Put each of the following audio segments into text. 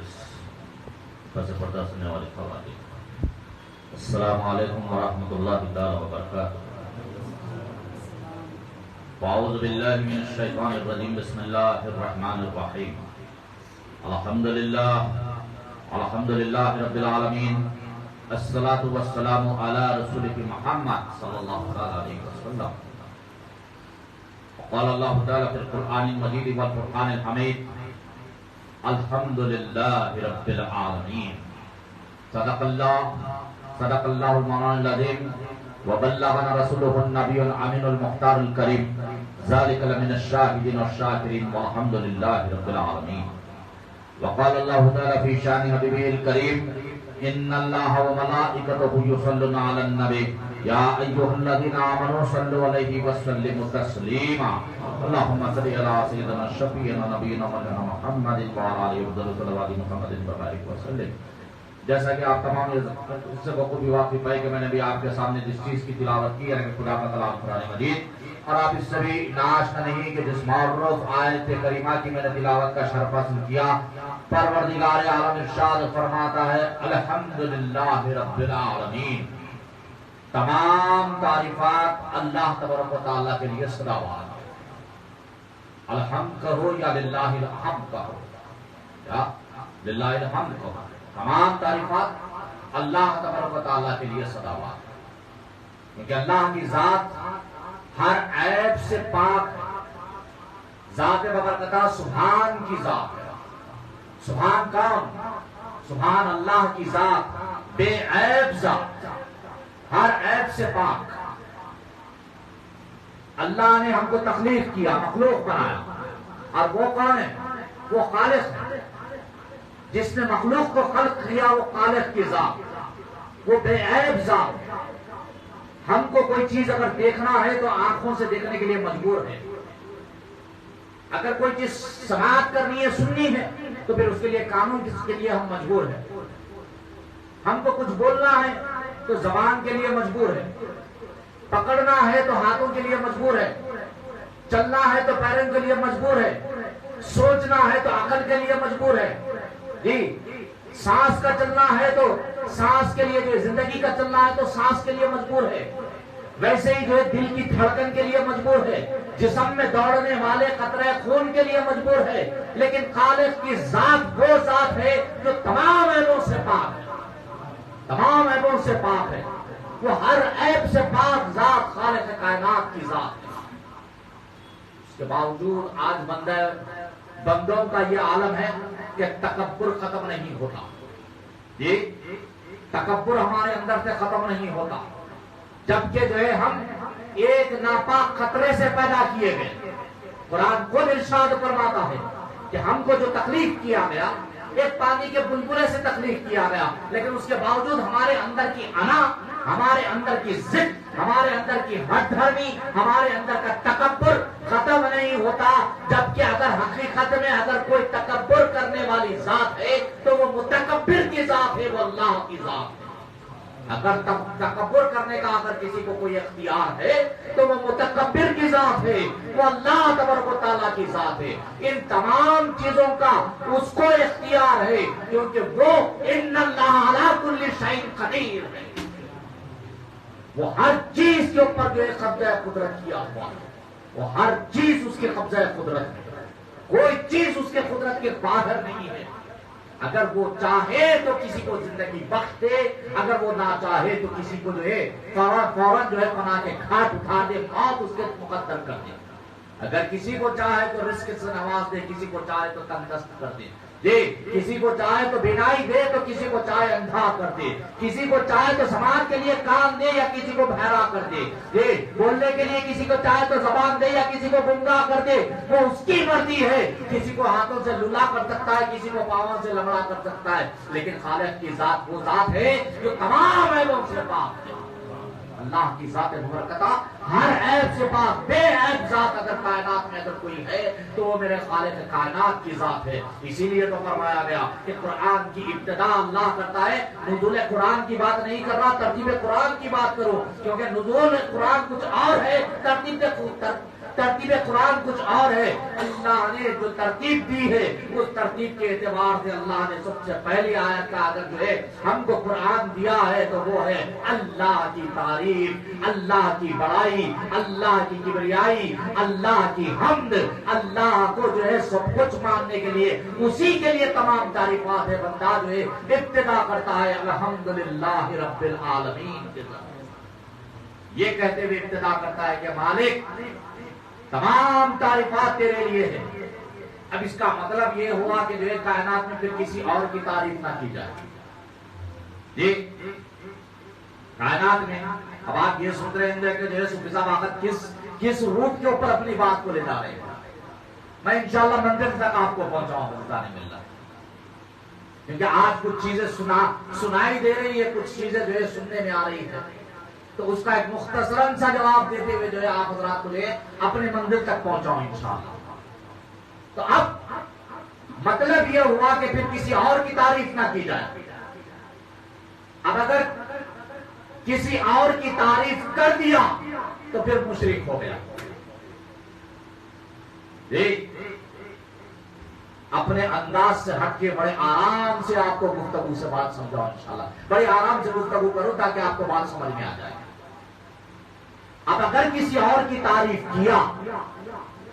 مجلس پس پردہ سننے والے خواتین، السلام علیکم ورحمۃ اللہ تعالی وبرکاتہ۔ اعوذ باللہ من الشیطان الرجیم، بسم اللہ الرحمن الرحیم۔ الحمدللہ رب العالمین، الصلاۃ والسلام علی رسولہ محمد صلی اللہ علیہ وسلم۔ قال اللہ تعالی فی القرآن المجید والفرقان الحمید، الحمدللہ رب العالمین۔ صدق اللہ المولانا العظیم وبلغنا رسولہ النبی الامین المختار الکریم، ذلک لمن الشاہدین والشاکرین والحمدللہ رب العالمین۔ وقال اللہ تعالی فی شان حبیبہ الکریم، ان اللہ وملائکتہ یصلون علی النبی یا ایھا الذین آمنوا صلوا علیہ وسلموا تسلیما۔ اللہم صل علی سیدنا شفیعنا نبینا مولانا محمد وعلی آلہ وصحبہ محمد وبارک وسلم۔ جیسا کہ آپ تمام اس سے بخوبی واقف ہے کہ میں نے بھی آپ کے سامنے جس چیز کی تلاوت کی ہے خدا کا کلام قرآن مجید، اور آپ اس سے بھی ناآشنا نہیں کہ جس معروف آیت کریمہ کی میں نے تلاوت کا شرف حاصل کیا، پروردگار عالم ارشاد فرماتا ہے الحمدللہ رب العالمین، تمام تعریفات اللہ تبارک و تعالیٰ کے لیے صلوات۔ الحمد کہو یا للہ الحمد کہو، یا للہ الحمد کہو، تمام تعریفات اللہ تبارک و تعالیٰ کے لیے صلوات، کیونکہ اللہ کی ذات ہر عیب سے پاک ہے، ذات ببرکتہ سبحان کی ذات ہے۔ سبحان کون؟ سبحان اللہ کی ذات، بے عیب ذات، ہر عیب سے پاک۔ اللہ نے ہم کو تخلیق کیا، مخلوق بنایا، اور وہ کون ہے؟ وہ خالق ہے۔ جس نے مخلوق کو خلق کیا وہ خالق کی ذات، وہ بے عیب ذات۔ ہم کو کوئی چیز اگر دیکھنا ہے تو آنکھوں سے دیکھنے کے لیے مجبور ہے، اگر کوئی چیز سماعت کرنی ہے، سننی ہے، تو پھر اس کے لیے کانوں کے لیے ہم مجبور ہیں۔ ہم کو کچھ بولنا ہے تو زبان کے لیے مجبور ہے، پکڑنا ہے تو ہاتھوں کے لیے مجبور ہے، چلنا ہے تو پیروں کے لیے مجبور ہے، سوچنا ہے تو عقل کے لیے مجبور ہے۔ جی، سانس کا چلنا ہے تو سانس کے لیے، جو زندگی کا چلنا ہے تو سانس کے لیے مجبور ہے، ویسے ہی جو ہے دل کی دھڑکن کے لیے مجبور ہے، جسم میں دوڑنے والے قطرے خون کے لیے مجبور ہے۔ لیکن خالق کی ذات وہ ذات ہے جو تمام عیبوں سے پاک ہے، تمام عیبوں سے پاک ہے، وہ ہر عیب سے پاک ذات خالق کائنات کی ذات ہے۔ اس کے باوجود آج بندوں کا یہ عالم ہے کہ تکبر ختم نہیں ہوتا۔ جی، تکبر ہمارے اندر سے ختم نہیں ہوتا، جبکہ جو ہے ہم ایک ناپاک خطرے سے پیدا کیے گئے۔ قرآن خود ارشاد فرماتا ہے کہ ہم کو جو تخلیق کیا گیا ایک پانی کے بلبلے سے تخلیق کیا گیا، لیکن اس کے باوجود ہمارے اندر کی انا، ہمارے اندر کی ضد، ہمارے اندر کی ہٹ دھرمی، ہمارے اندر کا تکبر ختم نہیں ہوتا۔ جبکہ اگر حقیقت میں اگر کوئی تکبر کرنے والی ذات ہے تو وہ متکبر کی ذات ہے، وہ اللہ کی ذات ہے۔ اگر تکبر کرنے کا اگر کسی کو کوئی اختیار ہے تو وہ متکبر کی ذات ہے، وہ اللہ تبارک و تعالیٰ کی ذات ہے۔ ان تمام چیزوں کا اس کو اختیار ہے، کیونکہ وہ ان اللہ علی کل شیء قدیر ہے، وہ ہر چیز کے اوپر جو ہے قبضہ قدرت کیا ہوا ہے، وہ ہر چیز اس کے قبضہ قدرت ہے، کوئی چیز اس کے قدرت کے باہر نہیں ہے۔ اگر وہ چاہے تو کسی کو زندگی بخش دے، اگر وہ نہ چاہے تو کسی کو جو ہے فوراً جو ہے فنا کے گھاٹ اٹھا دے، موت اس کے مقدر کر دے۔ اگر کسی کو چاہے تو رزق سے نواز دے، کسی کو چاہے تو تندرست کر دے، جی، کسی کو چاہے تو بینائی دے تو کسی کو چاہے اندھا کر دے، کسی کو چاہے تو سماج کے لیے کان دے یا کسی کو بہرا کر دے، جی، بولنے کے لیے کسی کو چاہے تو زبان دے یا کسی کو گنگا کر دے، وہ اس کی مرضی ہے۔ کسی کو ہاتھوں سے للا کر سکتا ہے، کسی کو پاؤں سے لمڑا کر سکتا ہے، لیکن خالق کی ذات وہ ذات ہے جو تمام عیبوں سے پاک ہے۔ اللہ کی ذات مبارکہ ہر عیب سے پاک، بے عیب ذات اگر کائنات میں اگر کوئی ہے تو وہ میرے خالق کائنات کی ذات ہے۔ اسی لیے تو فرمایا گیا کہ قرآن کی ابتدا اللہ کرتا ہے، نزول قرآن کی بات نہیں کر رہا، ترتیب قرآن کی بات کرو، کیونکہ نزول قرآن کچھ اور ہے، ترتیب قرآن کچھ اور ہے. اللہ نے جو ترتیب دی ہے اس ترتیب کے اعتبار سے اللہ نے سب سے پہلی آیت کا اگر جو ہے ہم کو قرآن دیا ہے تو وہ ہے اللہ کی تعریف, اللہ کی بڑائی, اللہ کی کبریائی, اللہ کی حمد. اللہ کو جو ہے سب کچھ ماننے کے لیے اسی کے لیے تمام تعریفات ہے. بندہ جو ہے ابتدا کرتا ہے الحمدللہ رب العالمین کے ساتھ, یہ کہتے ہوئے ابتدا کرتا ہے کہ مالک تمام تعریفات تیرے لیے ہے. اب اس کا مطلب یہ ہوا کہ جو ہے کائنات میں پھر کسی اور کی تعریف نہ کی جائے. جی کائنات میں اب آپ یہ سن رہے ہیں کہ جو ہے صوفی صاحب آخر کس روٹ کے اوپر اپنی بات کو لے جا رہے ہیں. میں انشاءاللہ منزل تک آپ کو پہنچاؤں گا, پتہ نہیں مل رہا, کیونکہ آج کچھ چیزیں سنائی دے رہی ہے, کچھ چیزیں جو ہے سننے میں آ رہی ہے, تو اس کا ایک مختصراً سا جواب دیتے ہوئے جو ہے آپ حضرات کو جو ہے اپنے منزل تک پہنچاؤں انشاءاللہ. تو اب مطلب یہ ہوا کہ پھر کسی اور کی تعریف نہ کی جائے. اب اگر کسی اور کی تعریف کر دیا تو پھر مشرک ہو گیا. اپنے انداز سے ہٹ کے بڑے آرام سے آپ کو گفتگو سے بات سمجھاؤ انشاءاللہ. بڑے آرام سے گفتگو کرو تاکہ آپ کو بات سمجھ میں آ جائے. اب اگر کسی اور کی تعریف کیا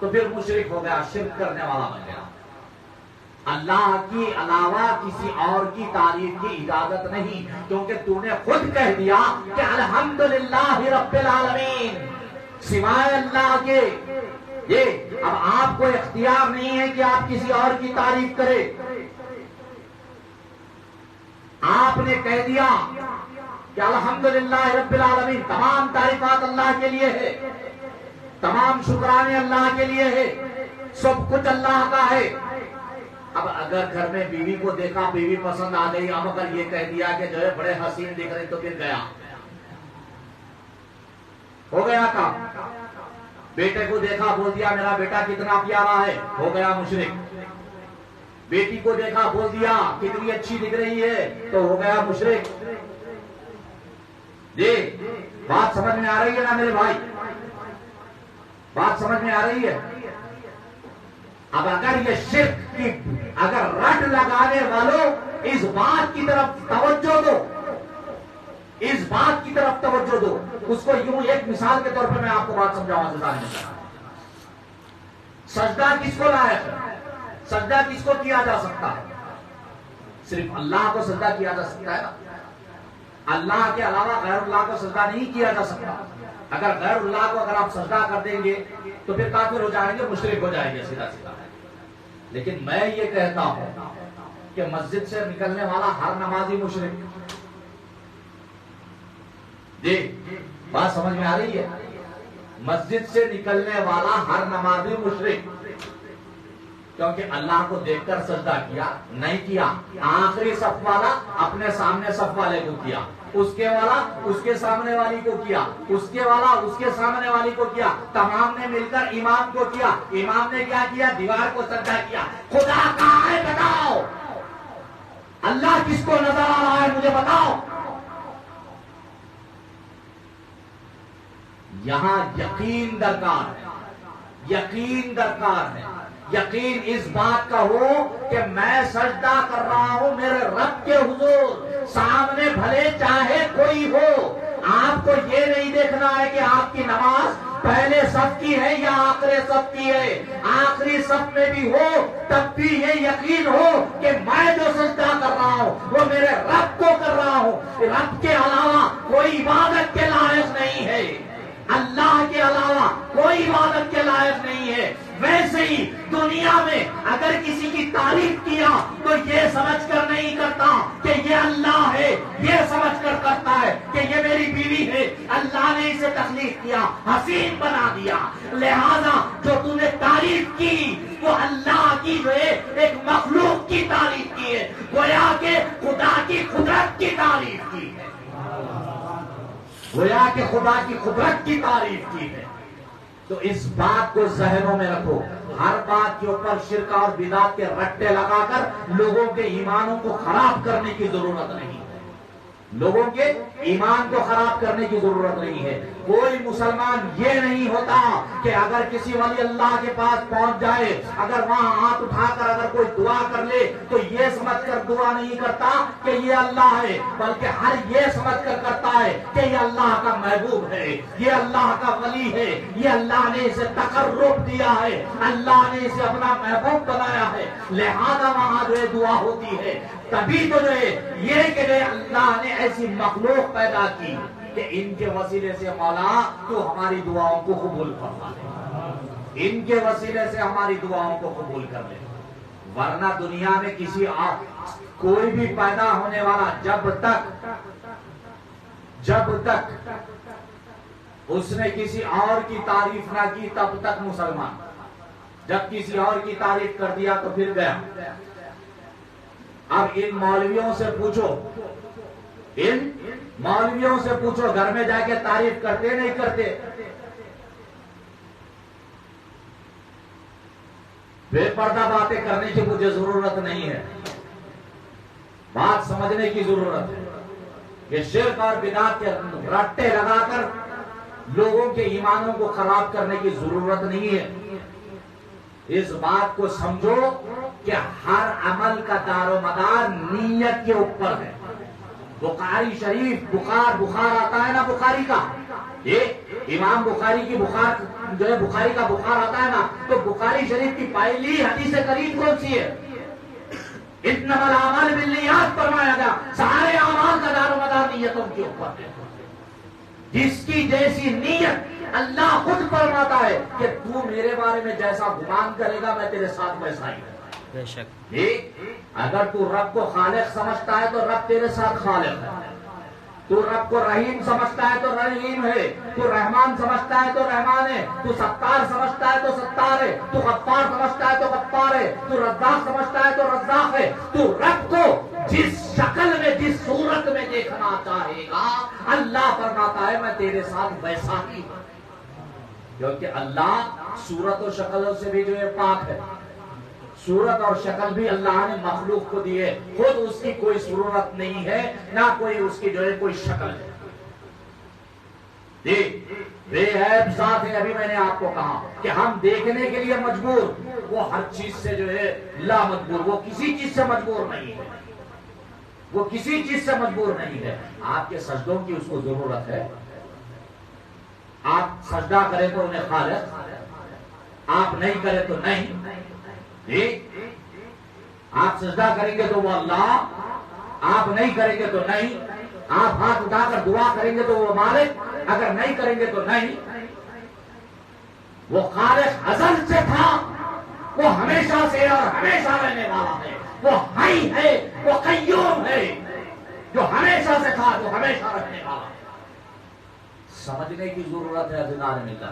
تو پھر مشرک ہو گیا, شرک کرنے والا بن گیا. اللہ کی علاوہ کسی اور کی تعریف کی اجازت نہیں, کیونکہ تو نے خود کہہ دیا کہ الحمدللہ رب العالمین, سوائے اللہ کے. یہ اب آپ کو اختیار نہیں ہے کہ آپ کسی اور کی تعریف کرے. آپ نے کہہ دیا کہ الحمدللہ رب العالمین, تمام تعریفات اللہ کے لیے ہے, تمام شکرانے اللہ کے لیے ہے, سب کچھ اللہ کا ہے. اب اگر گھر میں بیوی کو دیکھا, بیوی پسند آ گئی, اب اگر یہ کہہ دیا کہ جو ہے بڑے حسین دکھ رہے, تو پھر گیا, ہو گیا کام. بیٹے کو دیکھا, بول دیا میرا بیٹا کتنا پیارا ہے, ہو گیا مشرک. بیٹی کو دیکھا, بول دیا کتنی اچھی دکھ رہی ہے, تو ہو گیا مشرک. جی بات سمجھ میں آ رہی ہے نا میرے بھائی, بات سمجھ میں آ رہی ہے. اب اگر یہ شرک کی اگر رٹ لگانے والوں اس بات کی طرف توجہ دو, اس بات کی طرف توجہ دو, اس کو یوں ایک مثال کے طور پہ میں آپ کو بات سمجھاؤں گا. سجدہ کس کو لائق ہے, سجدہ کس کو کیا جا سکتا ہے؟ صرف اللہ کو سجدہ کیا جا سکتا ہے نا, اللہ کے علاوہ غیر اللہ کو سجدہ نہیں کیا جا سکتا. اگر غیر اللہ کو اگر آپ سجدہ کر دیں گے تو پھر کافر ہو جائیں گے, مشرک ہو جائیں گے سیدھا سیدھا. لیکن میں یہ کہتا ہوں کہ مسجد سے نکلنے والا ہر نمازی مشرک. جی بات سمجھ میں آ رہی ہے, مسجد سے نکلنے والا ہر نمازی مشرک, کیونکہ اللہ کو دیکھ کر سجدہ کیا نہیں کیا. آخری صف والا اپنے سامنے صف والے کو کیا, اس کے والا اس کے سامنے والی کو کیا, اس کے والا اس کے سامنے والی کو کیا, تمام نے مل کر امام کو کیا. امام نے کیا کیا؟ دیوار کو سجدہ کیا. خدا کہاں ہے بتاؤ, اللہ کس کو نظر آ رہا ہے مجھے بتاؤ. یہاں یقین درکار ہے, یقین درکار ہے. یقین اس بات کا ہو کہ میں سجدہ کر رہا ہوں میرے رب کے حضور, سامنے بھلے چاہے کوئی ہو. آپ کو یہ نہیں دیکھنا ہے کہ آپ کی نماز پہلے صف کی ہے یا آخری صف کی ہے. آخری صف میں بھی ہو تب بھی یہ یقین ہو کہ میں جو سجدہ کر رہا ہوں وہ میرے رب کو کر رہا ہوں. رب کے علاوہ کوئی عبادت کے لائق نہیں ہے, اللہ کے علاوہ کوئی عبادت کے لائق نہیں ہے. ویسے ہی دنیا میں اگر کسی کی تعریف کیا تو یہ سمجھ کر نہیں کرتا کہ یہ اللہ ہے, یہ سمجھ کر کرتا ہے کہ یہ میری بیوی ہے, اللہ نے اسے تخلیق کیا, حسین بنا دیا. لہذا جو تو نے تعریف کی وہ اللہ کی جو ہے ایک مخلوق کی تعریف کی ہے, گویا کہ خدا کی قدرت کی تعریف کی ہے, گویا کہ خدا کی قدرت کی تعریف کی ہے. تو اس بات کو ذہنوں میں رکھو, ہر بات کے اوپر شرک اور بدعت کے رٹے لگا کر لوگوں کے ایمانوں کو خراب کرنے کی ضرورت نہیں ہے. لوگوں کے ایمان کو خراب کرنے کی ضرورت نہیں ہے. کوئی مسلمان یہ نہیں ہوتا کہ اگر کسی ولی اللہ کے پاس پہنچ جائے, اگر وہاں ہاتھ اٹھا کر اگر کوئی دعا کر لے تو یہ سمجھ کر دعا نہیں کرتا کہ یہ اللہ ہے, بلکہ ہر یہ سمجھ کر کرتا ہے کہ یہ اللہ کا محبوب ہے, یہ اللہ کا ولی ہے, یہ اللہ نے اسے تقرب دیا ہے, اللہ نے اسے اپنا محبوب بنایا ہے, لہذا وہاں جو ہے دعا ہوتی ہے. تبھی تو جو ہے یہ کہ اللہ نے ایسی مخلوق پیدا کی کہ ان کے وسیلے سے مولا تو ہماری دعاؤں کو قبول فرما لے, ان کے وسیلے سے ہماری دعاؤں کو قبول کر لے. ورنہ دنیا میں کسی کوئی بھی پیدا ہونے والا جب تک اس نے کسی اور کی تعریف نہ کی تب تک مسلمان, جب کسی اور کی تعریف کر دیا تو پھر گیا. اب ان مولویوں سے پوچھو, ان مولویوں سے پوچھو گھر میں جا کے تعریف کرتے نہیں کرتے؟ بے پردہ باتیں کرنے کی مجھے ضرورت نہیں ہے, بات سمجھنے کی ضرورت ہے. یہ شرک اور بدعت کے رٹے لگا کر لوگوں کے ایمانوں کو خراب کرنے کی ضرورت نہیں ہے. اس بات کو سمجھو کہ ہر عمل کا دار و مدار نیت کے اوپر ہے. بخاری شریف بخار آتا ہے نا, بخاری کا یہ امام بخاری کی بخار جو ہے بخاری کا بخار آتا ہے نا, تو بخاری شریف کی پہلی حدیث کریم کون سی ہے؟ انما الاعمال بالنیات فرمایا گیا, سارے اعمال کا دار و مدار نیتوں کے اوپر ہے. جس کی جیسی نیت اللہ خود فرماتا ہے کہ تو میرے بارے میں جیسا گمان کرے گا میں تیرے ساتھ ویسا ہی. بے شک اگر تو رب کو خالق سمجھتا ہے تو رب تیرے ساتھ خالق ہے, تو رب کو رحیم سمجھتا ہے تو رحیم ہے, تو رحمان سمجھتا ہے تو رحمان ہے, تو ستار سمجھتا ہے تو ستار ہے, تو غفار سمجھتا ہے تو غفار ہے, تو رزاق سمجھتا ہے تو رزاق ہے. تو رب کو جس شکل میں جس صورت میں دیکھنا چاہے گا اللہ فرماتا ہے میں تیرے ساتھ ویسا ہی ہوں, کیونکہ اللہ صورت و شکلوں سے بھی جو ہے پاک ہے. صورت اور شکل بھی اللہ نے مخلوق کو دی ہے, خود اس کی کوئی صورت نہیں ہے نہ کوئی اس کی جو ہے کوئی شکل ہے. بے عیب ذات ہے. ابھی میں نے آپ کو کہا کہ ہم دیکھنے کے لیے مجبور, وہ ہر چیز سے جو ہے لا مجبور, وہ کسی چیز سے مجبور نہیں ہے, وہ کسی چیز سے مجبور نہیں ہے. آپ کے سجدوں کی اس کو ضرورت ہے, آپ سجدہ کریں تو انہیں خالق, آپ نہیں کریں تو نہیں. آپ سجدہ کریں گے تو وہ اللہ, آپ نہیں کریں گے تو نہیں. آپ ہاتھ اٹھا کر دعا کریں گے تو وہ مالک, اگر نہیں کریں گے تو نہیں. وہ خالق ازل سے تھا, وہ ہمیشہ سے اور ہمیشہ رہنے والا ہے, وہ حی ہے, وہ قیوم ہے, جو ہمیشہ سے تھا جو ہمیشہ رہنے والا ہے. سمجھنے کی ضرورت ہے عزیزان ملت.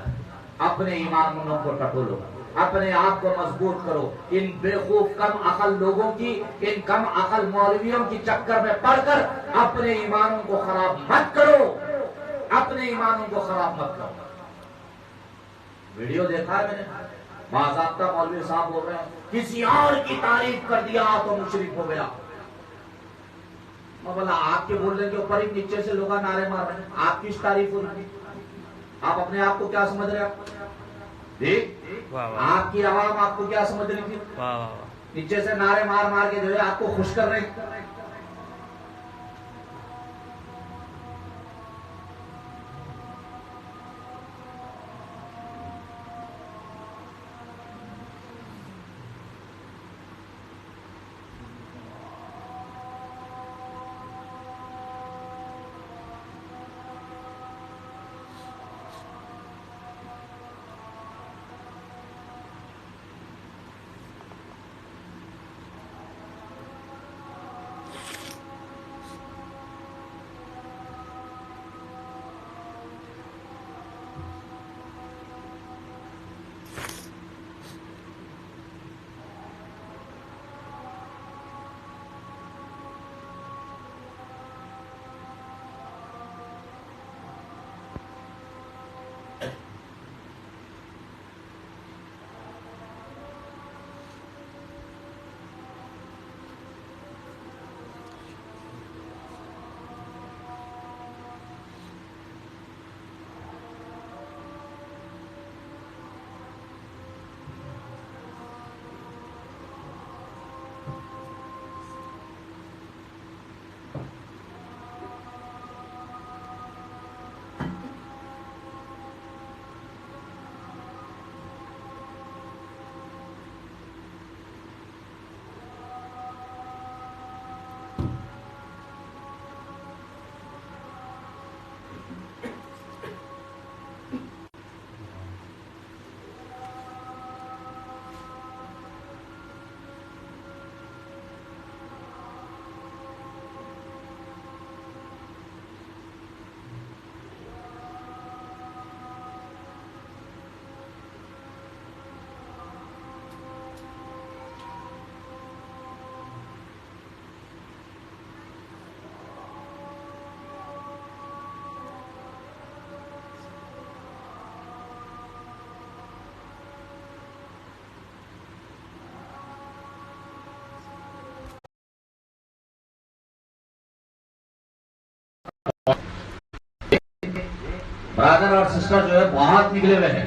اپنے ایمانوں کو ٹٹولو, اپنے آپ کو مضبوط کرو. ان بیوقوف کم عقل لوگوں کی, ان کم عقل مولویوں کی چکر میں پڑ کر اپنے ایمانوں کو خراب مت کرو, اپنے ایمانوں کو خراب مت کرو. ویڈیو دیکھا ہے میں نے, باضابطہ مولوی صاحب بول رہے ہیں کسی اور کی تعریف کر دیا تو مشرک ہو گیا. بولا آپ کے بولنے کے اوپر ہی نیچے سے لوگ نعرے مار رہے ہیں, آپ کی تعریف ہو رہی ہے, آپ اپنے آپ کو کیا سمجھ رہے ہیں؟ آپ کی عوام آپ کو کیا سمجھ رہی تھی؟ نیچے سے نعرے مار مار کے جو ہے آپ کو خوش کر رہے ہیں. برادر اور سسٹر جو ہے بہت نکلے ہوئے ہیں،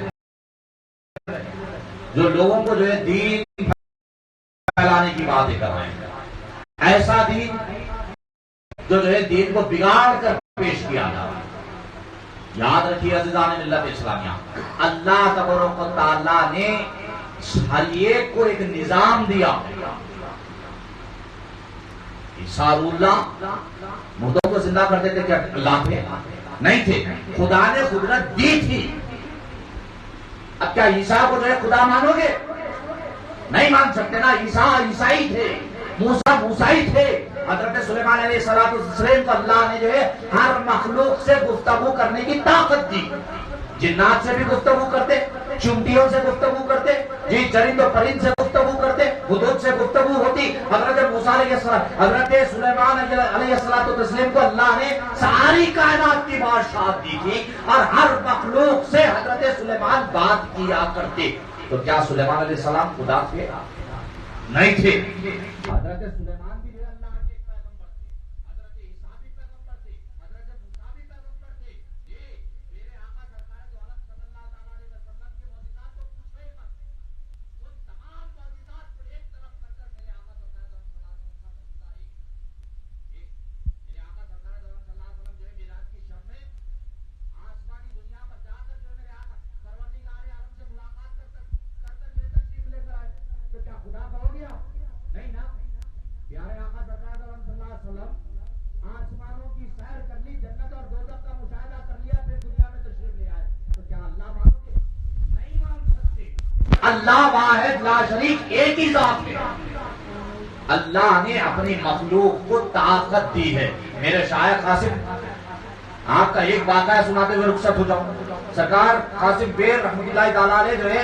جو لوگوں کو جو ہے دین پھیلانے کی باتیں کر رہے ہیں، ایسا دین جو ہے دین کو بگاڑ کر پیش کیا جا رہا ہے۔ یاد رکھیے عزیزان ملت اسلامیہ، اللہ تبارک و تعالیٰ نے ہر ایک کو ایک نظام دیا۔ عیسیٰ اللہ مردوں کو زندہ کرتے تھے، کیا اللہ تھے؟ نہیں تھے، خدا نے قدرت دی تھی۔ اب کیا عیسیٰ کو جو ہے خدا مانو گے؟ نہیں مان سکتے نا، عیسیٰ عیسائی تھے، موسیٰ موسیٰ تھے۔ حضرت سلیمان علیہ السلام کو اللہ نے جو ہے ہر مخلوق سے گفتگو کرنے کی طاقت دی۔ جنات سے بھی گفتگو کرتے، چونٹیوں سے گفتگو کرتے، جی چرند و پرند سے گفتگو کرتے، حدود سے گفتگو ہوتی۔ حضرت موسیٰ علیہ السلام، حضرت سلیمان علیہ السلام کو اللہ نے ساری کائنات کی بادشاہت دی تھی، اور ہر مخلوق سے حضرت سلیمان بات کیا کرتے۔ تو کیا سلیمان علیہ السلام خدا تھے؟ نہیں تھے۔ حضرت سلیمان بھی اللہ کے پیغمبر تھے، حضرت عیسیٰ بھی پیغمبر تھے، حضرت موسیٰ بھی پیغمبر تھے۔ میرے آقا سرکار دو عالم صلی اللہ تعالیٰ علیہ وسلم کے معجزات کو پوچھو ہی مت، ان تمام معجزات کو ایک طرف کر کر میرے آقا سرکار دو عالم صلی اللہ علیہ وسلم کا معجزہ میرے آقا سرکار دو عالم صلی اللہ علیہ وسلم جو ہے میراج کی شب میں آسمانی دنیا پر جا کر جو میرے آقا پروردگار عالم سے ملاقات کر کر جو ہے تشریف لے کر آئے۔ تو کیا خدا کہو گیا؟ نہیں نا۔ پیارے آقا سرکار دو عالم صلی اللہ علیہ وسلم آسمانوں کی سیر کر لی، جنت اور دوزخ کا مشاہدہ کر لیا، پھر دنیا میں تشریف لے آئے۔ تو کیا اللہ مانو گے؟ نہیں مان سکتے۔ اللہ واحد لا شریک ایک ہی ذات ہے۔ اللہ نے اپنی مخلوق کو طاقت دی ہے۔ میرے شاعر قاسم، آپ کا ایک واقعہ سناتے ہوئے رخصت ہو جاؤں۔ سرکار قاسم پیر رحمۃ اللہ تعالیٰ علیہ جو ہے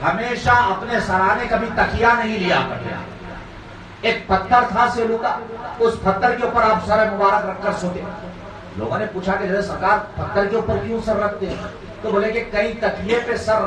ہمیشہ اپنے سرانے کبھی تکیہ نہیں لیا کرتے۔ ایک پتھر تھا سیلو کا، اس پتھر کے اوپر آپ سر مبارک رکھ کر سوتے۔ لوگوں نے پوچھا کہ جیسے سرکار پتھر کے اوپر کیوں سر رکھتے ہیں؟ تو بولے کہ کئی تکیے پہ سر